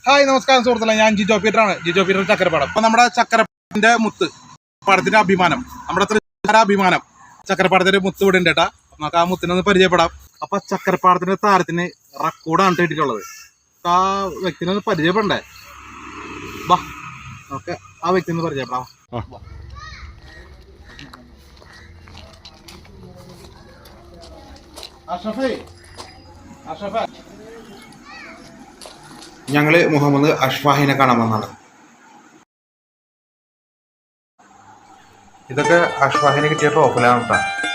Hi നമസ്കാരം സുഹൃത്തുക്കളെ, ഞാൻ ജിജോ പീറ്ററാണ്. ജിജോ പീറ്റർ ചക്കരപ്പാടം. അപ്പൊ നമ്മുടെ ചക്കരപ്പാടത്തിന്റെ മുത്ത്, പാടത്തിന്റെ അഭിമാനം, നമ്മുടെ തൃശ്ശൂർ അഭിമാനം ചക്കരപ്പാടത്തിന്റെ മുത്ത് ഇവിടെ ഉണ്ട് കേട്ടാ. നമുക്ക് ആ മുത്തിനൊന്ന് പരിചയപ്പെടാം. അപ്പൊ ചക്കരപ്പാടത്തിന്റെ താരത്തിന് റെക്കോർഡാണ് കിട്ടിയിട്ടുള്ളത്. ആ വ്യക്തിനൊന്ന് പരിചയപ്പെടണ്ടേ? ബാ നമുക്ക് ആ വ്യക്തി ഒന്ന് പരിചയപ്പെടാം. ഞങ്ങള് മുഹമ്മദ് അഷ്ഫാഹിനെ കാണാൻ വന്നതാണ്. ഇതൊക്കെ അഷ്ഫാഹിന് കിട്ടിയ ട്രോഫിലാണ് കേട്ടോ.